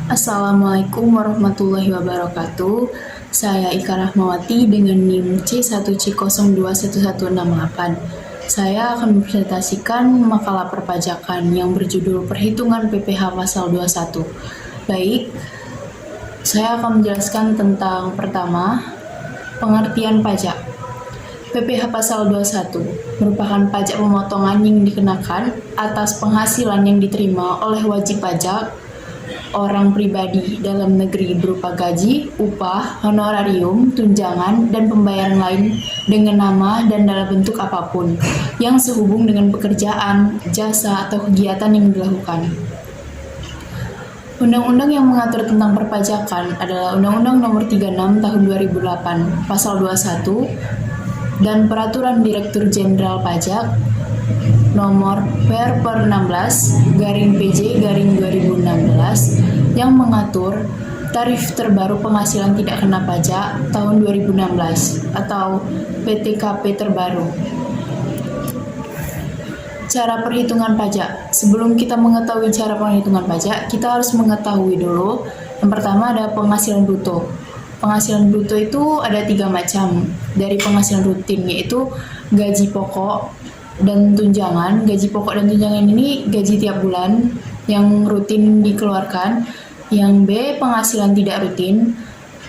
Assalamualaikum warahmatullahi wabarakatuh. Saya Ika Rahmawati dengan NIM C1C021168. Saya akan mempresentasikan makalah perpajakan yang berjudul Perhitungan PPh Pasal 21. Baik, saya akan menjelaskan tentang pertama, pengertian pajak. PPh Pasal 21 merupakan pajak pemotongan yang dikenakan atas penghasilan yang diterima oleh wajib pajak orang pribadi dalam negeri berupa gaji, upah, honorarium, tunjangan, dan pembayaran lain dengan nama dan dalam bentuk apapun yang sehubung dengan pekerjaan, jasa, atau kegiatan yang dilakukan. Undang-undang yang mengatur tentang perpajakan adalah Undang-Undang Nomor 36 Tahun 2008, Pasal 21, dan Peraturan Direktur Jenderal Pajak Nomor Per 16/PJ/2016 yang mengatur tarif terbaru penghasilan tidak kena pajak tahun 2016 atau PTKP terbaru. Cara perhitungan pajak. Sebelum kita mengetahui cara perhitungan pajak, kita harus mengetahui dulu yang pertama ada penghasilan bruto. Penghasilan bruto itu ada 3 macam dari penghasilan rutin, yaitu gaji pokok dan tunjangan. Gaji pokok dan tunjangan ini gaji tiap bulan yang rutin dikeluarkan. Yang B, penghasilan tidak rutin,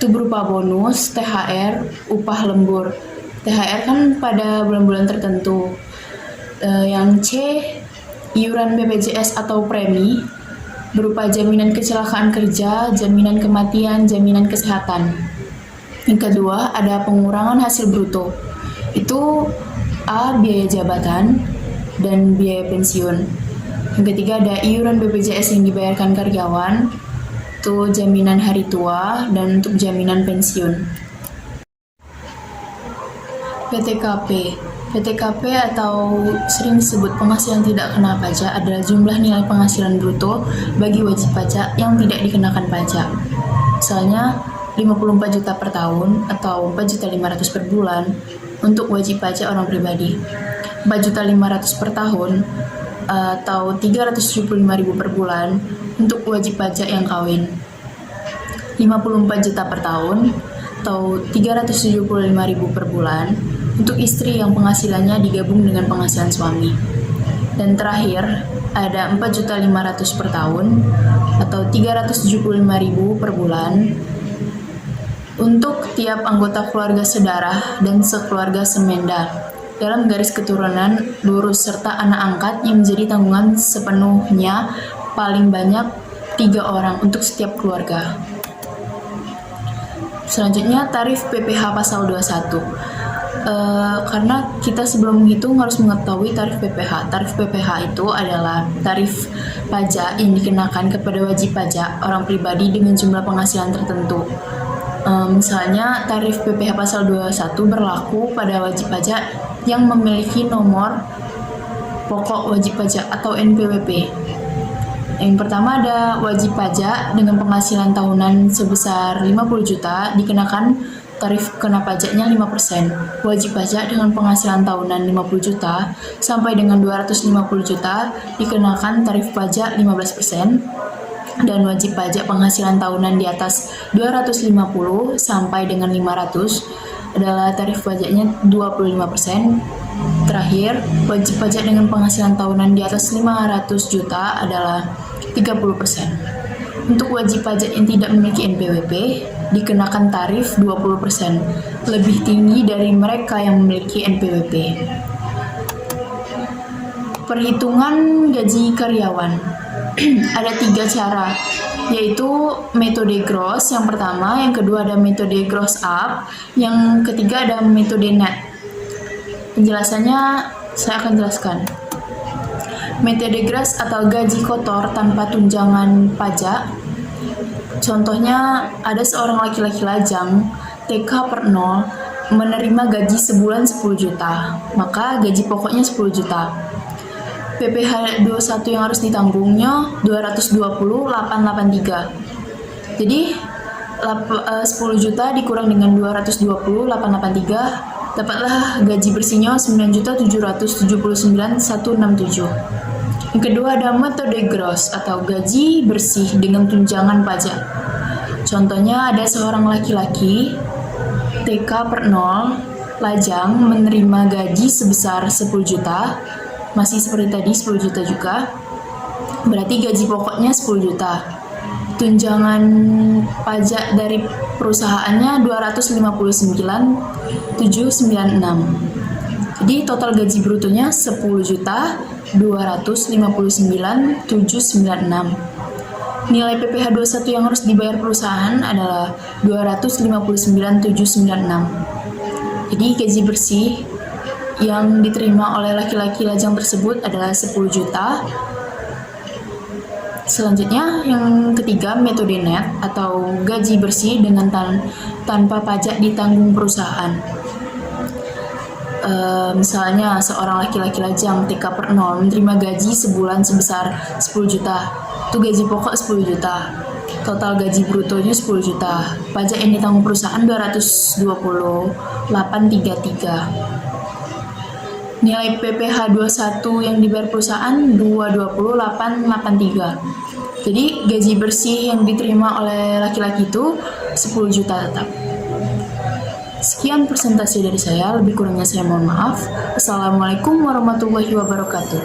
itu berupa bonus, THR, upah lembur. THR kan pada bulan-bulan tertentu. Yang C, iuran BPJS atau premi, berupa jaminan kecelakaan kerja, jaminan kematian, jaminan kesehatan. Yang kedua, ada pengurangan hasil bruto. Itu A, biaya jabatan, dan biaya pensiun. Yang ketiga ada iuran BPJS yang dibayarkan karyawan, itu jaminan hari tua, dan untuk jaminan pensiun. PTKP. PTKP atau sering disebut penghasilan tidak kena pajak adalah jumlah nilai penghasilan bruto bagi wajib pajak yang tidak dikenakan pajak. Misalnya 54 juta per tahun atau 4.500.000 per bulan untuk wajib pajak orang pribadi, 4.500.000 per tahun atau 375.000 per bulan untuk wajib pajak yang kawin, 54 juta per tahun atau 375.000 per bulan untuk istri yang penghasilannya digabung dengan penghasilan suami. Dan terakhir ada 4.500.000 per tahun atau 375.000 per bulan untuk tiap anggota keluarga sedarah dan sekeluarga semenda dalam garis keturunan lurus serta anak angkat yang menjadi tanggungan sepenuhnya paling banyak 3 orang untuk setiap keluarga. Selanjutnya tarif PPh Pasal 21. Karena kita sebelum menghitung harus mengetahui tarif PPh. Tarif PPh itu adalah tarif pajak yang dikenakan kepada wajib pajak orang pribadi dengan jumlah penghasilan tertentu. Misalnya tarif PPh Pasal 21 berlaku pada wajib pajak yang memiliki nomor pokok wajib pajak atau NPWP. Yang pertama ada wajib pajak dengan penghasilan tahunan sebesar 50 juta dikenakan tarif kena pajaknya 5%. Wajib pajak dengan penghasilan tahunan 50 juta sampai dengan 250 juta dikenakan tarif pajak 15%. Dan wajib pajak penghasilan tahunan di atas 250 sampai dengan 500 adalah tarif pajaknya 25%. Terakhir, wajib pajak dengan penghasilan tahunan di atas 500 juta adalah 30%. Untuk wajib pajak yang tidak memiliki NPWP, dikenakan tarif 20%, lebih tinggi dari mereka yang memiliki NPWP. Perhitungan gaji karyawan. Ada 3 cara, yaitu metode gross yang pertama, yang kedua ada metode gross up, yang ketiga ada metode net. Penjelasannya saya akan jelaskan. Metode gross atau gaji kotor tanpa tunjangan pajak. Contohnya ada seorang laki-laki lajang TK per 0 menerima gaji sebulan 10 juta, maka gaji pokoknya 10 juta. PPh 21 yang harus ditanggungnya 220.883. Jadi 10 juta dikurang dengan 220.883 dapatlah gaji bersihnya 9.779.167. Yang kedua ada metode gross atau gaji bersih dengan tunjangan pajak. Contohnya ada seorang laki-laki TK per 0 lajang menerima gaji sebesar 10 juta, masih seperti tadi 10 juta juga, berarti gaji pokoknya 10 juta. Tunjangan pajak dari perusahaannya 259.796. Jadi total gaji brutonya 10.259.796. Nilai PPh 21 yang harus dibayar perusahaan adalah 259.796. Jadi gaji bersih yang diterima oleh laki-laki lajang tersebut adalah 10 juta. Selanjutnya yang ketiga metode net atau gaji bersih dengan tanpa pajak ditanggung perusahaan. Misalnya seorang laki-laki lajang TK per 0 menerima gaji sebulan sebesar 10 juta. Itu gaji pokok 10 juta. Total gaji brutonya 10 juta. Pajak yang ditanggung perusahaan 228.33. Nilai PPh 21 yang dibayar perusahaan 220.883. Jadi gaji bersih yang diterima oleh laki-laki itu 10 juta tetap. Sekian presentasi dari saya, lebih kurangnya saya mohon maaf. Assalamualaikum warahmatullahi wabarakatuh.